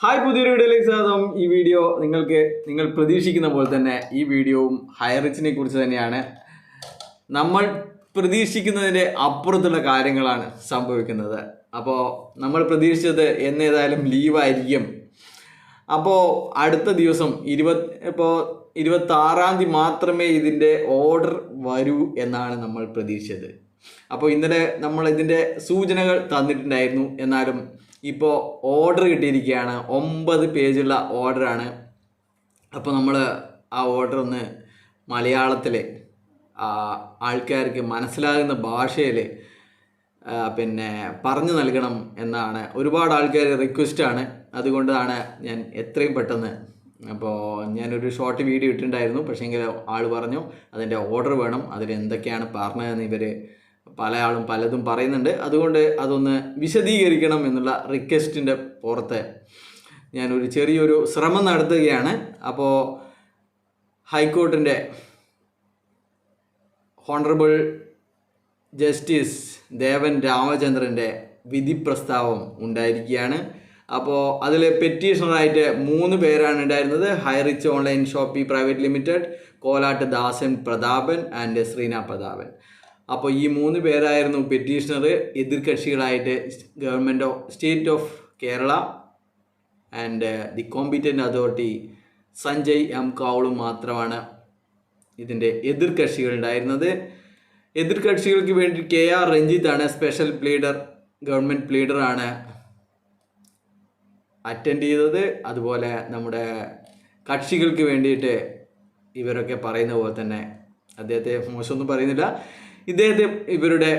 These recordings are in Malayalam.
ഹായ്, പുതിയൊരു വീഡിയോയിലേക്ക് സ്വാഗതം. ഈ വീഡിയോ നിങ്ങൾ പ്രതീക്ഷിക്കുന്ന പോലെ തന്നെ ഈ വീഡിയോവും ഹൈറിച്ചിനെ കുറിച്ച് തന്നെയാണ്. നമ്മൾ പ്രതീക്ഷിക്കുന്നതിൻ്റെ അപ്പുറത്തുള്ള കാര്യങ്ങളാണ് സംഭവിക്കുന്നത്. അപ്പോൾ നമ്മൾ പ്രതീക്ഷിച്ചത് എന്നേതായാലും ലീവായിരിക്കും. അപ്പോൾ അടുത്ത ദിവസം 26-ാം തീയതി മാത്രമേ ഇതിൻ്റെ ഓർഡർ വരൂ എന്നാണ് നമ്മൾ പ്രതീക്ഷിച്ചത്. അപ്പോൾ ഇന്നലെ നമ്മൾ ഇതിൻ്റെ സൂചനകൾ തന്നിട്ടുണ്ടായിരുന്നു. എന്നാലും ഇപ്പോൾ ഓർഡർ കിട്ടിയിരിക്കുകയാണ്. 9 പേജുള്ള ഓർഡറാണ്. അപ്പോൾ നമ്മൾ ആ ഓർഡർ ഒന്ന് മലയാളത്തിൽ ആൾക്കാർക്ക് മനസ്സിലാകുന്ന ഭാഷയിൽ പറഞ്ഞു നൽകണം എന്നാണ് ഒരുപാട് ആൾക്കാർ റിക്വസ്റ്റാണ്. അതുകൊണ്ടാണ് ഞാൻ എത്രയും പെട്ടെന്ന് അപ്പോൾ ഞാനൊരു ഷോർട്ട് വീഡിയോ ഇട്ടിട്ടുണ്ടായിരുന്നു. പക്ഷേങ്കിൽ ആൾ പറഞ്ഞു അതിൻ്റെ ഓർഡർ വേണം, അതിൽ എന്തൊക്കെയാണ് പറഞ്ഞതെന്ന് ഇവർ പല ആളും പലതും പറയുന്നുണ്ട്. അതുകൊണ്ട് അതൊന്ന് വിശദീകരിക്കണം എന്നുള്ള റിക്വസ്റ്റിൻ്റെ പുറത്ത് ഞാനൊരു ചെറിയൊരു ശ്രമം നടത്തുകയാണ്. അപ്പോൾ ഹൈക്കോർട്ടിൻ്റെ ഹോണറബിൾ ജസ്റ്റിസ് ദേവൻ രാമചന്ദ്രൻ്റെ വിധി പ്രസ്താവം ഉണ്ടായിരിക്കുകയാണ്. അപ്പോൾ അതിൽ പെറ്റീഷണറായിട്ട് 3 പേരാണ് ഉണ്ടായിരുന്നത്. High rich online shoppe private limited, Kolattu Dasan Prathapan and Sreena Prathapan. അപ്പോൾ ഈ 3 പേരായിരുന്നു പെറ്റീഷണർ. എതിർകക്ഷികളായിട്ട് government of state of Kerala and the competent authority Sanjay M കൗളും മാത്രമാണ് ഇതിൻ്റെ എതിർകക്ഷികളുണ്ടായിരുന്നത്. എതിർകക്ഷികൾക്ക് വേണ്ടി KR രഞ്ജിത്താണ് സ്പെഷ്യൽ പ്ലീഡർ, ഗവൺമെൻറ് പ്ലീഡറാണ് അറ്റൻഡ് ചെയ്തത്. അതുപോലെ നമ്മുടെ കക്ഷികൾക്ക് വേണ്ടിയിട്ട് ഇവരൊക്കെ പറയുന്ന പോലെ തന്നെ അദ്ദേഹത്തെ മോശമൊന്നും പറയുന്നില്ല. ഇദ്ദേഹത്തെ ഇവരുടെ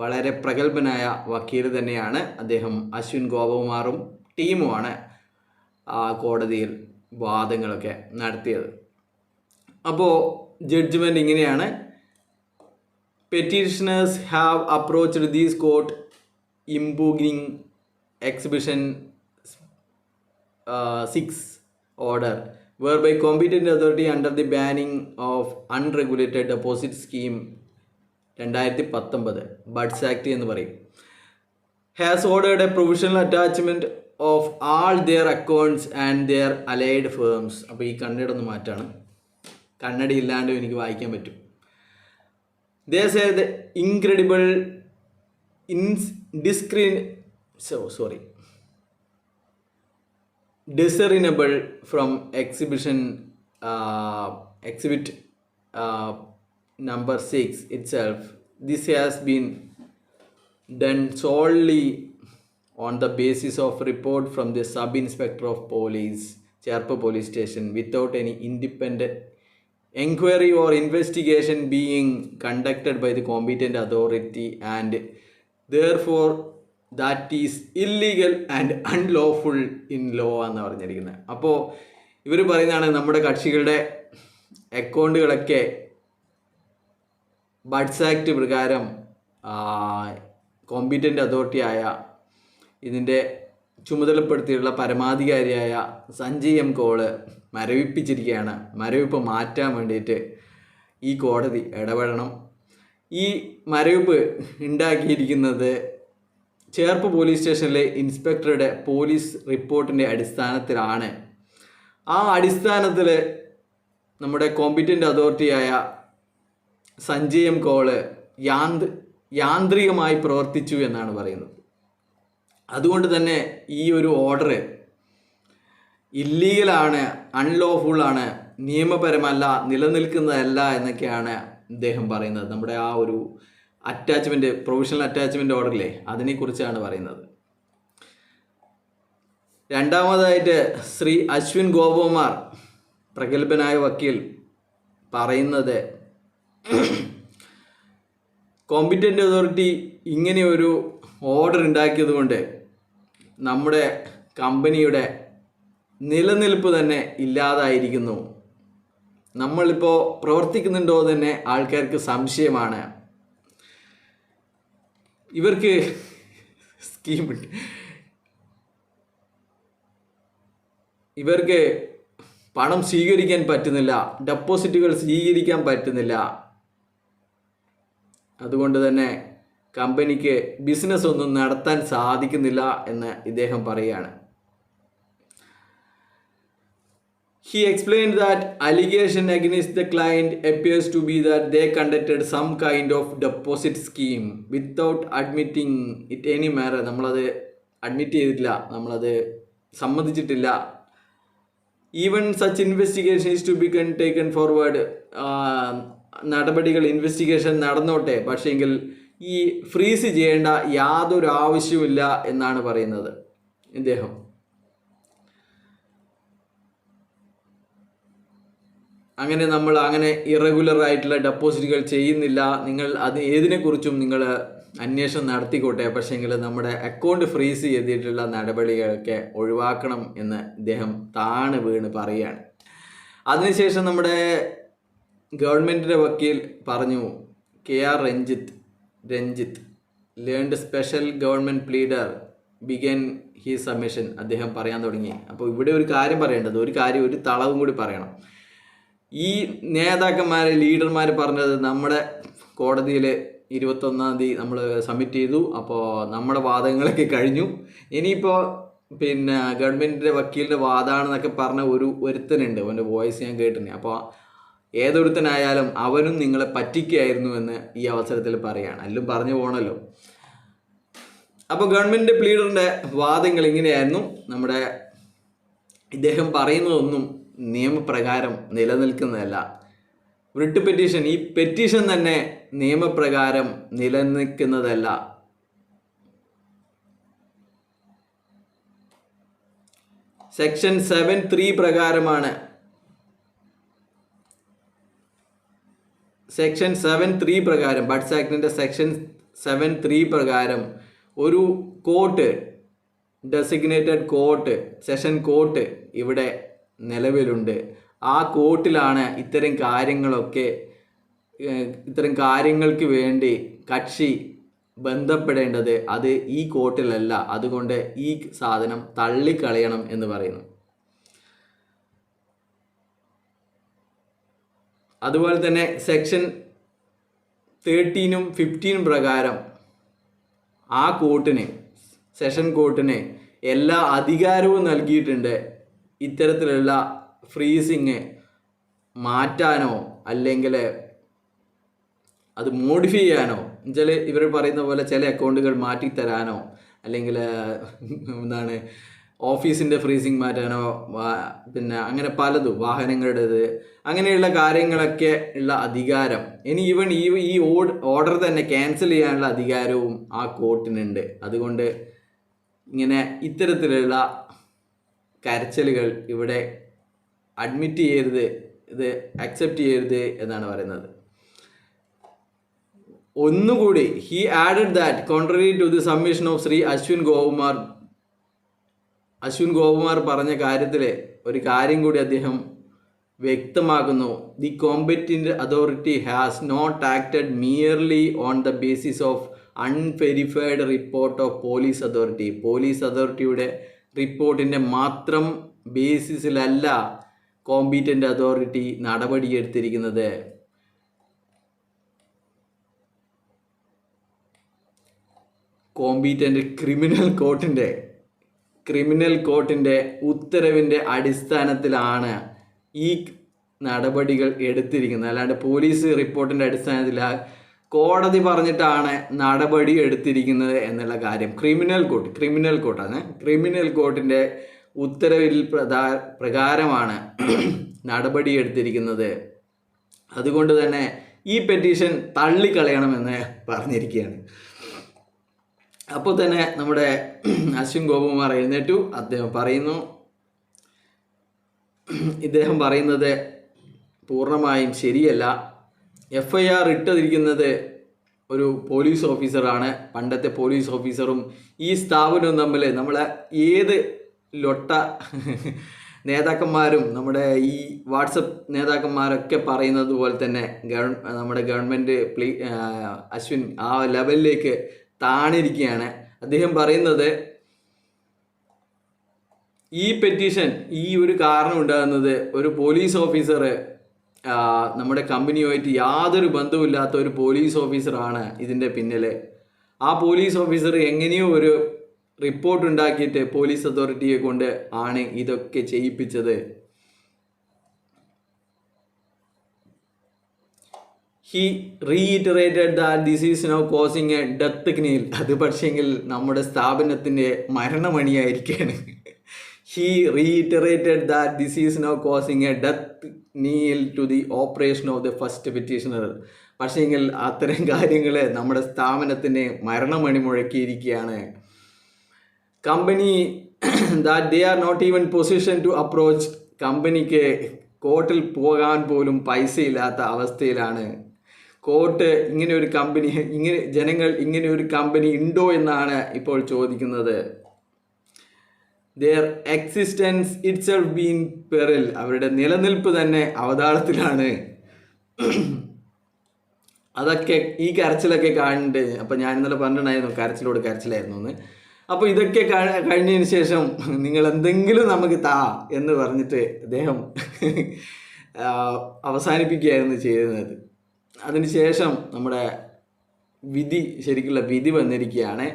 വളരെ പ്രഗത്ഭനായ വക്കീൽ തന്നെയാണ് അദ്ദേഹം. അശ്വിൻ ഗോപകുമാറും ടീമുമാണ് കോടതിയിൽ വാദങ്ങളൊക്കെ നടത്തിയത്. അപ്പോൾ ജഡ്ജ്മെൻറ്റ് ഇങ്ങനെയാണ്: petitioners have approached these court impugning Exhibition 6 order, whereby competent authority under the banning of unregulated deposit scheme 2019 buds act എന്ന് പറയും, has ordered a provisional attachment of all their accounts and their allied firms. അപ്പോൾ ഈ കണ്ണട ഒന്ന് മാറ്റാണ്, കണ്ണടി ഇല്ലാണ്ടും എനിക്ക് വായിക്കാൻ പറ്റും. They say the incredible discernible from exhibit number 6 itself. This has been done solely on the basis of report from the sub-inspector of police, Cherpa police station, without any independent inquiry or investigation being conducted by the competent authority, and therefore that is illegal and unlawful in law എന്ന് പറഞ്ഞിരിക്കുന്നത്. അപ്പോൾ ഇവർ പറയുന്നതാണ് നമ്മുടെ കക്ഷികളുടെ അക്കൗണ്ടുകളൊക്കെ ബഡ്സ് ആക്ട് പ്രകാരം കോമ്പീറ്റൻ്റ് അതോറിറ്റിയായ ഇതിൻ്റെ ചുമതലപ്പെടുത്തിയുള്ള പരമാധികാരിയായ സഞ്ജയ് എം കൗള് മരവിപ്പിച്ചിരിക്കുകയാണ്. മരവിപ്പ് മാറ്റാൻ വേണ്ടിയിട്ട് ഈ കോടതി ഇടപെടണം. ഈ മരവിപ്പ് ഉണ്ടാക്കിയിരിക്കുന്നത് ചേർപ്പ് പോലീസ് സ്റ്റേഷനിലെ ഇൻസ്പെക്ടറുടെ പോലീസ് റിപ്പോർട്ടിൻ്റെ അടിസ്ഥാനത്തിലാണ്. ആ അടിസ്ഥാനത്തിൽ നമ്മുടെ കോമ്പീറ്റൻ്റ് അതോറിറ്റിയായ സഞ്ജയ് എം കൗള് യാന്ത്രികമായി പ്രവർത്തിച്ചു എന്നാണ് പറയുന്നത്. അതുകൊണ്ട് തന്നെ ഈ ഒരു ഓർഡർ ഇല്ലീഗലാണ്, അൺലോഫുള്ളാണ്, നിയമപരമല്ല, നിലനിൽക്കുന്നതല്ല എന്നൊക്കെയാണ് ഇദ്ദേഹം പറയുന്നത്. നമ്മുടെ ആ ഒരു അറ്റാച്ച്മെൻറ്റ്, പ്രൊവിഷണൽ അറ്റാച്ച്മെൻറ്റ് ഓർഡറില്ലേ, അതിനെക്കുറിച്ചാണ് പറയുന്നത്. രണ്ടാമതായിട്ട് ശ്രീ അശ്വിൻ ഗോപകുമാർ, പ്രഗത്ഭനായ വക്കീൽ, പറയുന്നത് കോമ്പീറ്റൻ്റ് അതോറിറ്റി ഇങ്ങനെ ഒരു ഓർഡർ ഉണ്ടാക്കിയത് കൊണ്ട് നമ്മുടെ കമ്പനിയുടെ നിലനിൽപ്പ് തന്നെ ഇല്ലാതായിരിക്കുന്നു. നമ്മളിപ്പോൾ പ്രവർത്തിക്കുന്നുണ്ടോ തന്നെ ആൾക്കാർക്ക് സംശയമാണ്. ഇവർക്ക് സ്കീമുണ്ട്, ഇവർക്ക് പണം സ്വീകരിക്കാൻ പറ്റുന്നില്ല, ഡെപ്പോസിറ്റുകൾ സ്വീകരിക്കാൻ പറ്റുന്നില്ല. അതുകൊണ്ട് തന്നെ കമ്പനിക്ക് ബിസിനസ് ഒന്നും നടത്താൻ സാധിക്കുന്നില്ല എന്ന് ഇദ്ദേഹം പറയുകയാണ്. He explained that allegation against the client appears to be that they conducted some kind of deposit scheme without admitting it any manner. നമ്മളത് അഡ്മിറ്റ് ചെയ്തിട്ടില്ല, നമ്മളത് സമ്മതിച്ചിട്ടില്ല. Even such investigation is to be taken forward. നടപടികൾ ഇൻവെസ്റ്റിഗേഷൻ നടന്നോട്ടെ, പക്ഷേങ്കിൽ ഈ ഫ്രീസ് ചെയ്യേണ്ട യാതൊരു ആവശ്യവുമില്ല എന്നാണ് പറയുന്നത് ഇദ്ദേഹം. അങ്ങനെ നമ്മൾ അങ്ങനെ ഇറഗുലർ ആയിട്ടുള്ള ഡെപ്പോസിറ്റുകൾ ചെയ്യുന്നില്ല, നിങ്ങൾ അത് ഏതിനെക്കുറിച്ചും നിങ്ങൾ അന്വേഷണം നടത്തിക്കോട്ടെ, പക്ഷേങ്കിൽ നമ്മുടെ അക്കൗണ്ട് ഫ്രീസ് ചെയ്തിട്ടുള്ള നടപടികളൊക്കെ ഒഴിവാക്കണം എന്ന് ഇദ്ദേഹം താണ് വീണ് പറയുകയാണ്. അതിനുശേഷം നമ്മുടെ ഗവൺമെൻറ്റിൻ്റെ വക്കീൽ പറഞ്ഞു, KR Ranjith learned special government pleader began he submission. അദ്ദേഹം പറയാൻ തുടങ്ങി. അപ്പോൾ ഇവിടെ ഒരു കാര്യം പറയേണ്ടത്, ഒരു തളവും കൂടി പറയണം. ഈ നേതാക്കന്മാർ, ലീഡർമാർ പറഞ്ഞത് നമ്മുടെ കോടതിയിൽ 21-ാം തീയതി നമ്മൾ സബ്മിറ്റ് ചെയ്തു, അപ്പോൾ നമ്മുടെ വാദങ്ങളൊക്കെ കഴിഞ്ഞു, ഇനിയിപ്പോൾ ഗവൺമെൻറ്റിൻ്റെ വക്കീലിൻ്റെ വാദമാണെന്നൊക്കെ പറഞ്ഞ ഒരുത്തനുണ്ട്, അവൻ്റെ വോയിസ് ഞാൻ കേട്ടിട്ടുണ്ട്. അപ്പോൾ ഏതൊരുത്തനായാലും അവനും നിങ്ങളെ പറ്റിക്കുകയായിരുന്നു എന്ന് ഈ അവസരത്തിൽ പറയുകയാണ്. എല്ലാം പറഞ്ഞു പോകണമല്ലോ. അപ്പോൾ ഗവൺമെൻറ് പ്ലീഡറിൻ്റെ വാദങ്ങൾ ഇങ്ങനെയായിരുന്നു. നമ്മുടെ ഇദ്ദേഹം പറയുന്നതൊന്നും നിയമപ്രകാരം നിലനിൽക്കുന്നതല്ല. റിട്ട് പെറ്റീഷൻ, ഈ പെറ്റീഷൻ തന്നെ നിയമപ്രകാരം നിലനിൽക്കുന്നതല്ല. സെക്ഷൻ 7(3) പ്രകാരമാണ്. സെക്ഷൻ 7(3) പ്രകാരം, ബഡ്സ് ആക്ടിൻ്റെ സെക്ഷൻ 7(3) പ്രകാരം ഒരു court, designated court, session court ഇവിടെ നിലവിലുണ്ട്. ആ കോർട്ടിലാണ് ഇത്തരം കാര്യങ്ങൾക്ക് വേണ്ടി കക്ഷി ബന്ധപ്പെടേണ്ടത്. അത് ഈ കോർട്ടിലല്ല. അതുകൊണ്ട് ഈ സാധനം തള്ളിക്കളയണം എന്ന് പറയുന്നു. അതുപോലെ തന്നെ സെക്ഷൻ 13-ഉം 15-ഉം പ്രകാരം ആ കോർട്ടിന്, സെഷൻ കോർട്ടിന് എല്ലാ അധികാരവും നൽകിയിട്ടുണ്ട് ഇത്തരത്തിലുള്ള ഫ്രീസിങ് മാറ്റാനോ അല്ലെങ്കിൽ അത് മോഡിഫൈ ചെയ്യാനോ, എന്നുവെച്ചാൽ ഇവർ പറയുന്ന പോലെ ചില അക്കൗണ്ടുകൾ മാറ്റിത്തരാനോ, അല്ലെങ്കിൽ ഓഫീസിൻ്റെ ഫ്രീസിങ് മാറ്റാനോ, അങ്ങനെ പലതും, വാഹനങ്ങളുടേത്, അങ്ങനെയുള്ള കാര്യങ്ങളൊക്കെ ഉള്ള അധികാരം. ഇനി ഈവൻ ഈ ഓർഡർ തന്നെ ക്യാൻസൽ ചെയ്യാനുള്ള അധികാരവും ആ കോർട്ടിനുണ്ട്. അതുകൊണ്ട് ഇങ്ങനെ ഇത്തരത്തിലുള്ള കരച്ചിലുകൾ ഇവിടെ അഡ്മിറ്റ് ചെയ്യരുത്, ഇത് അക്സെപ്റ്റ് ചെയ്യരുത് എന്നാണ് പറയുന്നത്. ഒന്നുകൂടി, he added that contrary to the submission of Shri Ashwin Gopakumar പറഞ്ഞ കാര്യത്തിൽ ഒരു കാര്യം കൂടി അദ്ദേഹം വ്യക്തമാക്കുന്നു. The competent authority has not acted merely on the basis of unverified report of police authority. Police അതോറിറ്റിയുടെ റിപ്പോർട്ടിൻ്റെ മാത്രം ബേസിസിലല്ല കോമ്പീറ്റൻ്റ് അതോറിറ്റി നടപടിയെടുത്തിരിക്കുന്നത്. കോമ്പീറ്റൻ്റ് ക്രിമിനൽ കോർട്ടിൻ്റെ ഉത്തരവിൻ്റെ അടിസ്ഥാനത്തിലാണ് ഈ നടപടികൾ എടുത്തിരിക്കുന്നത്. അല്ലാണ്ട് പോലീസ് റിപ്പോർട്ടിൻ്റെ അടിസ്ഥാനത്തിൽ കോടതി പറഞ്ഞിട്ടാണ് നടപടി എടുത്തിരിക്കുന്നത് എന്നുള്ള കാര്യം ക്രിമിനൽ കോർട്ടാണ്. ക്രിമിനൽ കോർട്ടിൻ്റെ ഉത്തരവിൽ പ്രകാരമാണ് നടപടി എടുത്തിരിക്കുന്നത്. അതുകൊണ്ട് തന്നെ ഈ പെറ്റീഷൻ തള്ളിക്കളയണമെന്ന് പറഞ്ഞിരിക്കുകയാണ്. അപ്പോൾ തന്നെ നമ്മുടെ അശ്വിൻ ഗോപകുമാർ എഴുന്നേറ്റു. ഇദ്ദേഹം പറയുന്നത് പൂർണ്ണമായും ശരിയല്ല. FIR ഇട്ടിരിക്കുന്നത് ഒരു പോലീസ് ഓഫീസറാണ്. പണ്ടത്തെ പോലീസ് ഓഫീസറും ഈ സ്ഥാപനവും തമ്മിൽ നമ്മളെ ഏത് ലൊട്ട നേതാക്കന്മാരും, നമ്മുടെ ഈ വാട്സപ്പ് നേതാക്കന്മാരൊക്കെ പറയുന്നത് പോലെ തന്നെ നമ്മുടെ ഗവൺമെൻറ് അശ്വിൻ ആ ലെവലിലേക്ക് താണിരിക്കുകയാണ്. അദ്ദേഹം പറയുന്നത് ഈ പെറ്റീഷൻ, ഈ ഒരു കാരണം ഉണ്ടാകുന്നത് ഒരു പോലീസ് ഓഫീസർ, നമ്മുടെ കമ്പനിയുമായിട്ട് യാതൊരു ബന്ധവുമില്ലാത്ത ഒരു പോലീസ് ഓഫീസറാണ് ഇതിൻ്റെ പിന്നിൽ. ആ പോലീസ് ഓഫീസർ എങ്ങനെയോ ഒരു റിപ്പോർട്ട് ഉണ്ടാക്കിയിട്ട് പോലീസ് അതോറിറ്റിയെ കൊണ്ട് ആണ് ഇതൊക്കെ ചെയ്യിപ്പിച്ചത്. He reiterated that this is now causing a death knell. അത് പക്ഷേങ്കിൽ നമ്മുടെ സ്ഥാപനത്തിൻ്റെ മരണമണിയായിരിക്കുകയാണ്. He reiterated that this is now causing a death knell to the operation of the first petitioner. പക്ഷേങ്കിൽ അത്തരം കാര്യങ്ങൾ നമ്മുടെ സ്ഥാപനത്തിന് മരണമണി മുഴക്കിയിരിക്കുകയാണ്. Company that they are not even position to approach. കമ്പനിക്ക് കോർട്ടിൽ പോകാൻ പോലും പൈസ ഇല്ലാത്ത അവസ്ഥയിലാണ്. കോർട്ട് ഇങ്ങനെ ഒരു കമ്പനി, ജനങ്ങൾ ഇങ്ങനെ ഒരു കമ്പനി ഉണ്ടോ എന്നാണ് ഇപ്പോൾ ചോദിക്കുന്നത്. their existence itself being peril. അവരുടെ നിലനിൽപ്പ് തന്നെ അവതാളത്തിലാണ്. അതൊക്കെ ഈ കരച്ചിലൊക്കെ കാണുന്നുണ്ട്. അപ്പം ഞാൻ ഇന്നലെ പറഞ്ഞിട്ടുണ്ടായിരുന്നു കരച്ചിലായിരുന്നു എന്ന്. അപ്പോൾ ഇതൊക്കെ കഴിഞ്ഞതിന് ശേഷം നിങ്ങൾ എന്തെങ്കിലും നമുക്ക് താ എന്ന് പറഞ്ഞിട്ട് അദ്ദേഹം അവസാനിപ്പിക്കുകയായിരുന്നു ചെയ്യുന്നത്. അതിനുശേഷം നമ്മുടെ ശരിക്കുള്ള വിധി വന്നിരിക്കുകയാണ്.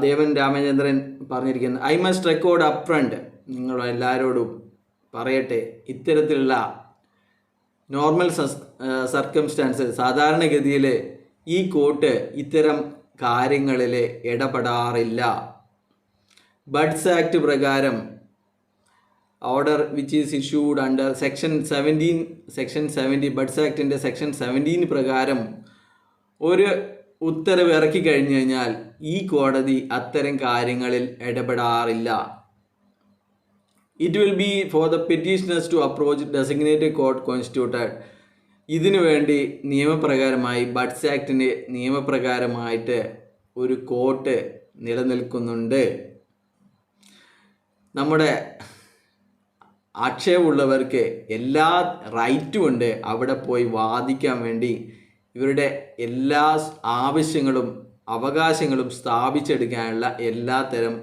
ദേവൻ രാമചന്ദ്രൻ പറഞ്ഞിരിക്കുന്നത്, I must record up front, നിങ്ങളെല്ലാവരോടും പറയട്ടെ, ഇത്തരത്തിലുള്ള നോർമൽ സർക്കംസ്റ്റാൻസസ് സാധാരണഗതിയിൽ ഈ കോർട്ട് ഇത്തരം കാര്യങ്ങളിൽ ഇടപെടാറില്ല. ബഡ്സ് ആക്ട് പ്രകാരം order which is issued under section 17 BUDS ആക്ടിൻ്റെ സെക്ഷൻ 17 പ്രകാരം ഒരു ഉത്തരവ് ഇറക്കി കഴിഞ്ഞു കഴിഞ്ഞാൽ ഈ കോടതി അത്തരം കാര്യങ്ങളിൽ ഇടപെടാറില്ല. It will be for the petitioners to approach designated court constituted. ഇതിനു വേണ്ടി നിയമപ്രകാരമായി ബഡ്സ് ആക്ടിൻ്റെ നിയമപ്രകാരമായിട്ട് ഒരു കോർട്ട് നിലനിൽക്കുന്നുണ്ട്. നമ്മുടെ ആക്ഷേപമുള്ളവർക്ക് എല്ലാ റൈറ്റും ഉണ്ട് അവിടെ പോയി വാദിക്കാൻ വേണ്ടി. ഇവരുടെ എല്ലാ ആവശ്യങ്ങളും അവകാശങ്ങളും സ്ഥാപിച്ചെടുക്കാനുള്ള എല്ലാത്തരം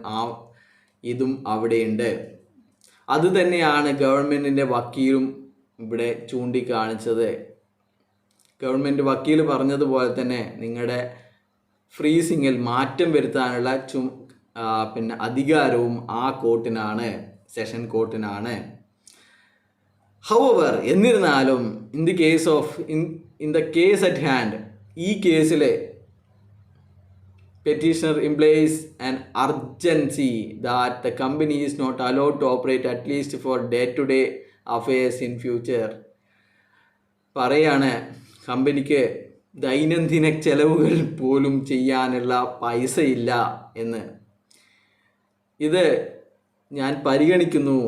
ഇതും അവിടെയുണ്ട്. അതുതന്നെയാണ് ഗവൺമെൻറ്റിൻ്റെ വക്കീലും ഇവിടെ ചൂണ്ടിക്കാണിച്ചത്. ഗവൺമെൻറ് വക്കീൽ പറഞ്ഞതുപോലെ തന്നെ നിങ്ങളുടെ ഫ്രീസിങ്ങിൽ മാറ്റം വരുത്താനുള്ള അധികാരവും ആ കോർട്ടിനാണ്, സെഷൻ കോർട്ടിനാണ്. ഹൗവർ, എന്നിരുന്നാലും in the case at hand, ഈ കേസിൽ petitioner implies an urgency that the company is not allowed to operate at least for day-to-day affairs in future. പറയാണ് കമ്പനിക്ക് ദൈനംദിന ചെലവുകൾ പോലും ചെയ്യാനുള്ള പൈസയില്ല എന്ന്. ഇത് ഞാൻ പരിഗണിക്കുന്നു.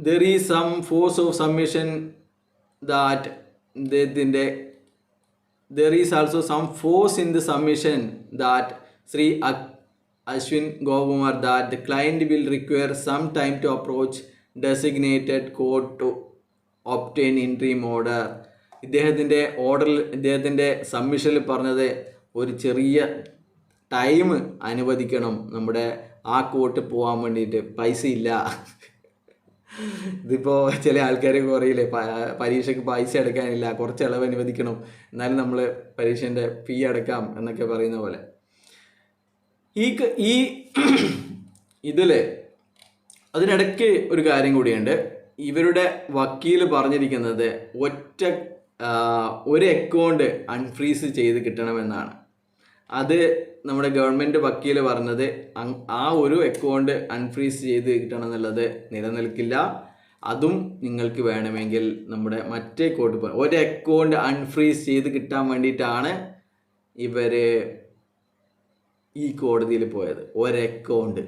There is some force of submission that there is also some force in the submission that Sri Ashwin Govumar that the client will require some time to approach designated court to obtain interim order. ഇദ്ദേഹത്തിൻ്റെ സബ്മിഷനിൽ പറഞ്ഞത് ഒരു ചെറിയ ടൈം അനുവദിക്കണം നമ്മുടെ ആ കോർട്ട് പോകാൻ വേണ്ടിയിട്ട്, പൈസ ഇല്ല. ഇതിപ്പോൾ ചില ആൾക്കാരൊക്കെ പറയില്ലേ, പരീക്ഷയ്ക്ക് പൈസ അടയ്ക്കാനില്ല, കുറച്ച് ഇളവ് അനുവദിക്കണം, എന്നാലും നമ്മൾ പരീക്ഷേൻ്റെ ഫീ അടക്കാം എന്നൊക്കെ പറയുന്ന പോലെ. ഈ ഇതിൽ അതിനിടയ്ക്ക് ഒരു കാര്യം കൂടിയുണ്ട്. ഇവരുടെ വക്കീൽ പറഞ്ഞിരിക്കുന്നത് ഒരു അക്കൗണ്ട് അൺഫ്രീസ് ചെയ്ത് കിട്ടണമെന്നാണ്. അത് നമ്മുടെ ഗവൺമെൻറ് വക്കീൽ പറഞ്ഞത് ആ ഒരു അക്കൗണ്ട് അൺഫ്രീസ് ചെയ്ത് കിട്ടണം എന്നുള്ളത് നിലനിൽക്കില്ല. അതും നിങ്ങൾക്ക് വേണമെങ്കിൽ നമ്മുടെ മറ്റേ കോർട്ട് ഒരു അക്കൗണ്ട് അൺഫ്രീസ് ചെയ്ത് കിട്ടാൻ വേണ്ടിയിട്ടാണ് ഇവർ ഈ കോടതിയിൽ പോയത്, ഒരു അക്കൗണ്ട്.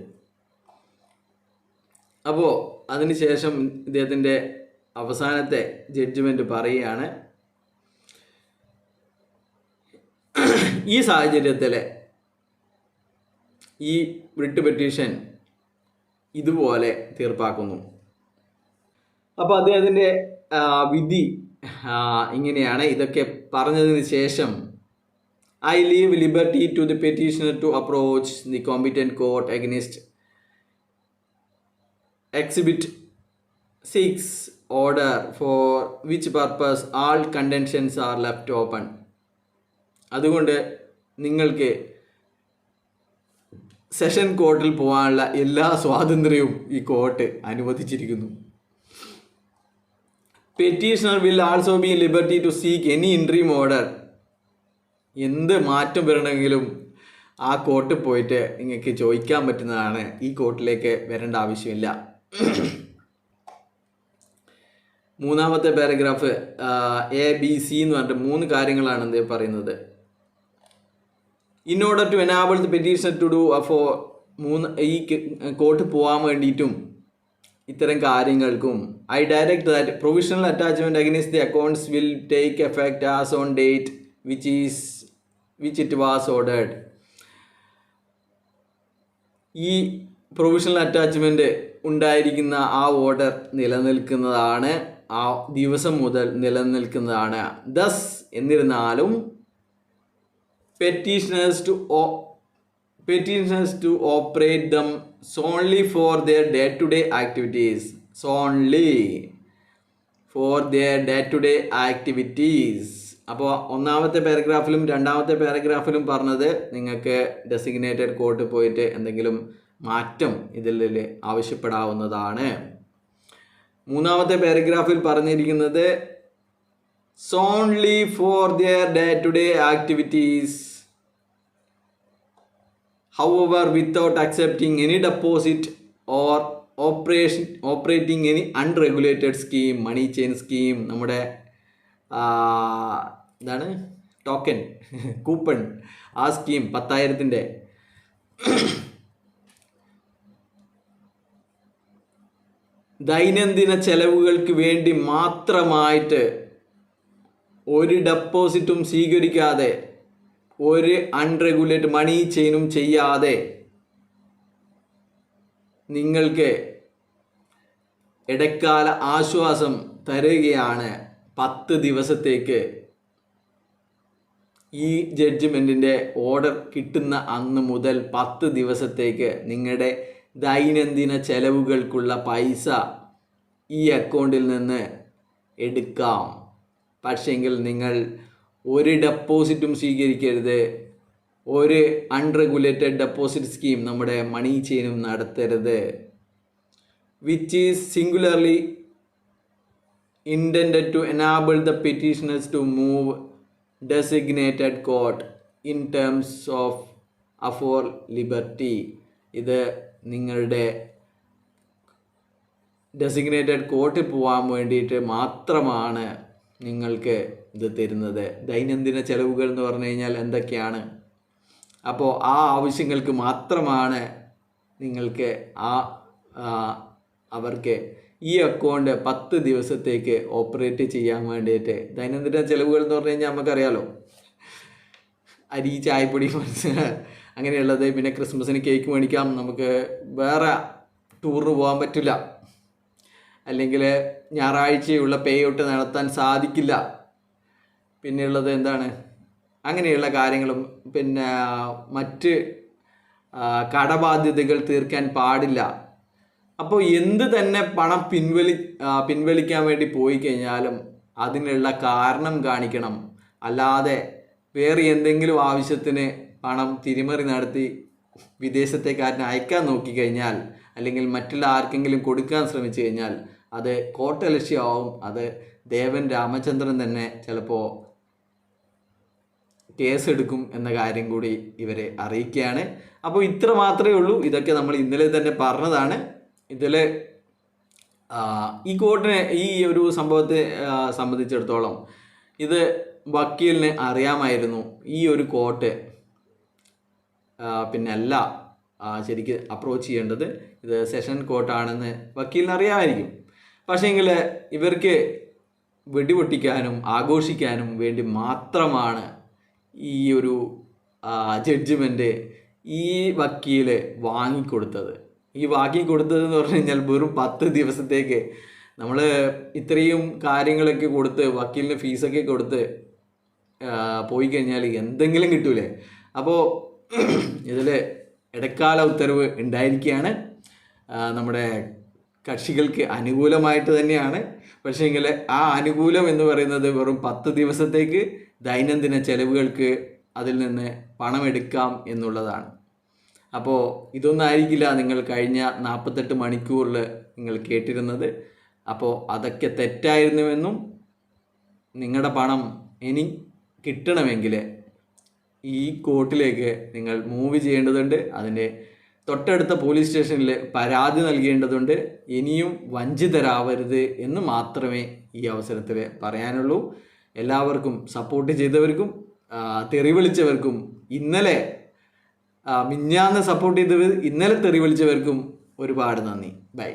അപ്പോൾ അതിനുശേഷം ഇദ്ദേഹത്തിൻ്റെ അവസാനത്തെ ജഡ്ജ്മെൻറ്റ് പറയുകയാണ്, ഈ സാഹചര്യത്തിൽ ഈ റിട്ട് പെറ്റീഷൻ ഇതുപോലെ തീർപ്പാക്കുന്നു. അപ്പോൾ അദ്ദേഹത്തിൻ്റെ വിധി ഇങ്ങനെയാണ്. ഇതൊക്കെ പറഞ്ഞതിന് ശേഷം I leave liberty to the petitioner to approach the competent court against Exhibit 6 order for which purpose all contentions are left open. അതുകൊണ്ട് നിങ്ങൾക്ക് സെഷൻ കോർട്ടിൽ പോകാനുള്ള എല്ലാ സ്വാതന്ത്ര്യവും ഈ കോർട്ട് അനുവദിച്ചിരിക്കുന്നു. Petitioner will also be in liberty to seek any interim order. എന്ത് മാറ്റം വരണമെങ്കിലും ആ കോർട്ടിൽ പോയിട്ട് നിങ്ങൾക്ക് ചോദിക്കാൻ പറ്റുന്നതാണ്. ഈ കോർട്ടിലേക്ക് വരേണ്ട ആവശ്യമില്ല. മൂന്നാമത്തെ പാരഗ്രാഫ് ABC എന്ന് പറഞ്ഞിട്ട് 3 കാര്യങ്ങളാണ് എന്ത് പറയുന്നത്. In order to enable the petitioner to do അപ്പോൾ ഈ കോർട്ട് പോകാൻ വേണ്ടിയിട്ടും ഇത്തരം കാര്യങ്ങൾക്കും I direct that provisional attachment against the accounts will take effect as on date which it was ordered. ഈ പ്രൊവിഷണൽ അറ്റാച്ച്മെൻറ്റ് ഉണ്ടായിരിക്കുന്ന ആ ഓർഡർ നിലനിൽക്കുന്നതാണ്, ആ ദിവസം മുതൽ നിലനിൽക്കുന്നതാണ്. ദസ് എന്നിരുന്നാലും petitioners to operate them solely for their day-to-day activities. Solely for their day-to-day activities. അപ്പോൾ ഒന്നാമത്തെ പാരഗ്രാഫിലും രണ്ടാമത്തെ പാരഗ്രാഫിലും പറഞ്ഞത് നിങ്ങൾക്ക് ഡെസിഗ്നേറ്റഡ് കോർട്ട് പോയിട്ട് എന്തെങ്കിലും മാറ്റം ഇതിൽ ആവശ്യപ്പെടാവുന്നതാണ്. മൂന്നാമത്തെ പാരഗ്രാഫിൽ പറഞ്ഞിരിക്കുന്നത് solely for their day-to-day activities, however without accepting any deposit or operating any unregulated scheme, money chain scheme, നമ്മുടെ എന്താണ് ടോക്കൺ കൂപ്പൺ ആ സ്കീം 10,000-ൻ്റെ ദൈനംദിന ചെലവുകൾക്ക് വേണ്ടി മാത്രമായിട്ട് ഒരു ഡെപ്പോസിറ്റും സ്വീകരിക്കാതെ ഒരു അൺറെഗുലേറ്റ് മണി ചെയിനും ചെയ്യാതെ നിങ്ങൾക്ക് ഇടക്കാല ആശ്വാസം തരുകയാണ്. 10 ദിവസത്തേക്ക് ഈ ജഡ്ജ്മെൻറ്റിൻ്റെ ഓർഡർ കിട്ടുന്ന അന്ന് മുതൽ 10 ദിവസത്തേക്ക് നിങ്ങളുടെ ദൈനംദിന ചെലവുകൾക്കുള്ള പൈസ ഈ അക്കൗണ്ടിൽ നിന്ന് എടുക്കാം. പക്ഷേങ്കിൽ നിങ്ങൾ ഒരു ഡെപ്പോസിറ്റും സ്വീകരിക്കരുത്, ഒരു അൺറെഗുലേറ്റഡ് ഡെപ്പോസിറ്റ് സ്കീം നമ്മുടെ മണി ചെയിനും നടത്തരുത്. Which is singularly intended to enable the petitioners to move designated court in terms of for liberty. ഇത് നിങ്ങളുടെ ഡെസിഗ്നേറ്റഡ് കോർട്ടിൽ പോകാൻ വേണ്ടിയിട്ട് മാത്രമാണ് നിങ്ങൾക്ക് ഇത് തരുന്നത്. ദൈനംദിന ചെലവുകൾ എന്ന് പറഞ്ഞു കഴിഞ്ഞാൽ എന്തൊക്കെയാണ്? അപ്പോൾ ആ ആവശ്യങ്ങൾക്ക് മാത്രമാണ് നിങ്ങൾക്ക് അവർക്ക് ഈ അക്കൗണ്ട് 10 ദിവസത്തേക്ക് ഓപ്പറേറ്റ് ചെയ്യാൻ വേണ്ടിയിട്ട്. ദൈനംദിന ചെലവുകൾ എന്ന് പറഞ്ഞു കഴിഞ്ഞാൽ നമുക്കറിയാലോ, അരി, ചായപ്പൊടി, അങ്ങനെയുള്ളത്. പിന്നെ ക്രിസ്മസിന് കേക്ക് മേടിക്കാം, നമുക്ക് വേറെ ടൂറിന് പോകാൻ പറ്റില്ല, അല്ലെങ്കിൽ ഞായറാഴ്ചയുള്ള പേ ഔട്ട് നടത്താൻ സാധിക്കില്ല. പിന്നെയുള്ളത് എന്താണ്, അങ്ങനെയുള്ള കാര്യങ്ങളും പിന്നെ മറ്റ് കടബാധ്യതകൾ തീർക്കാൻ പാടില്ല. അപ്പോൾ എന്ത് തന്നെ പണം പിൻവലിക്കാൻ വേണ്ടി പോയി കഴിഞ്ഞാലും അതിനുള്ള കാരണം കാണിക്കണം. അല്ലാതെ വേറെ എന്തെങ്കിലും ആവശ്യത്തിന് പണം തിരിമറി നടത്തി വിദേശത്തേക്കാരനെ അയക്കാൻ നോക്കിക്കഴിഞ്ഞാൽ, അല്ലെങ്കിൽ മറ്റുള്ള ആർക്കെങ്കിലും കൊടുക്കാൻ ശ്രമിച്ചു കഴിഞ്ഞാൽ അത് കോട്ടലക്ഷ്യമാവും. അത് ദേവൻ രാമചന്ദ്രൻ തന്നെ ചിലപ്പോൾ കേസെടുക്കും എന്ന കാര്യം കൂടി ഇവരെ അറിയിക്കുകയാണ്. അപ്പോൾ ഇത്ര മാത്രമേ ഉള്ളൂ. ഇതൊക്കെ നമ്മൾ ഇന്നലെ തന്നെ പറഞ്ഞതാണ്. ഇതിൽ ഈ കോർട്ടിനെ, ഈ ഒരു സംഭവത്തെ സംബന്ധിച്ചിടത്തോളം ഇത് വക്കീലിന് അറിയാമായിരുന്നു. ഈ ഒരു കോർട്ട് പിന്നെ അല്ല ശരിക്ക് അപ്രോച്ച് ചെയ്യേണ്ടത്, ഇത് സെഷൻ കോർട്ടാണെന്ന് വക്കീലിന് അറിയാമായിരിക്കും. പക്ഷേങ്കിൽ ഇവർക്ക് വെടിപൊട്ടിക്കാനും ആഘോഷിക്കാനും വേണ്ടി മാത്രമാണ് ഈ ഒരു ജഡ്ജ്മെൻറ്റ് ഈ വക്കീൽ വാങ്ങിക്കൊടുത്തത്. ഈ വാങ്ങിക്കൊടുത്തതെന്ന് പറഞ്ഞു കഴിഞ്ഞാൽ വെറും 10 ദിവസത്തേക്ക്. നമ്മൾ ഇത്രയും കാര്യങ്ങളൊക്കെ കൊടുത്ത് വക്കീലിന് ഫീസൊക്കെ കൊടുത്ത് പോയി കഴിഞ്ഞാൽ എന്തെങ്കിലും കിട്ടൂലേ? അപ്പോൾ ഇതിൽ ഇടക്കാല ഉത്തരവ് ഉണ്ടായിരിക്കുകയാണ്. നമ്മുടെ കക്ഷികൾക്ക് അനുകൂലമായിട്ട് തന്നെയാണ്. പക്ഷേങ്കിൽ ആ ആനുകൂല്യം എന്ന് പറയുന്നത് വെറും 10 ദിവസത്തേക്ക് ദൈനംദിന ചെലവുകൾക്ക് അതിൽ നിന്ന് പണമെടുക്കാം എന്നുള്ളതാണ്. അപ്പോൾ ഇതൊന്നും ആയിരിക്കില്ല നിങ്ങൾ കഴിഞ്ഞ 48 മണിക്കൂറിൽ നിങ്ങൾ കേട്ടിരുന്നത്. അപ്പോൾ അതൊക്കെ തെറ്റായിരുന്നുവെന്നും നിങ്ങളുടെ പണം ഇനി കിട്ടണമെങ്കിൽ ഈ കോർട്ടിലേക്ക് നിങ്ങൾ മൂവ് ചെയ്യേണ്ടതുണ്ട്. അതിൻ്റെ തൊട്ടടുത്ത പോലീസ് സ്റ്റേഷനിൽ പരാതി നൽകേണ്ടതുണ്ട്. ഇനിയും വഞ്ചിതരാവരുത് എന്ന് മാത്രമേ ഈ അവസരത്തിൽ പറയാനുള്ളൂ. എല്ലാവർക്കും സപ്പോർട്ട് ചെയ്തവർക്കും തെറി വിളിച്ചവർക്കും ഇന്നലെ മിഞ്ഞാന്ന് സപ്പോർട്ട് ചെയ്തവർ ഇന്നലെ തെറി വിളിച്ചവർക്കും ഒരുപാട് നന്ദി. ബൈ.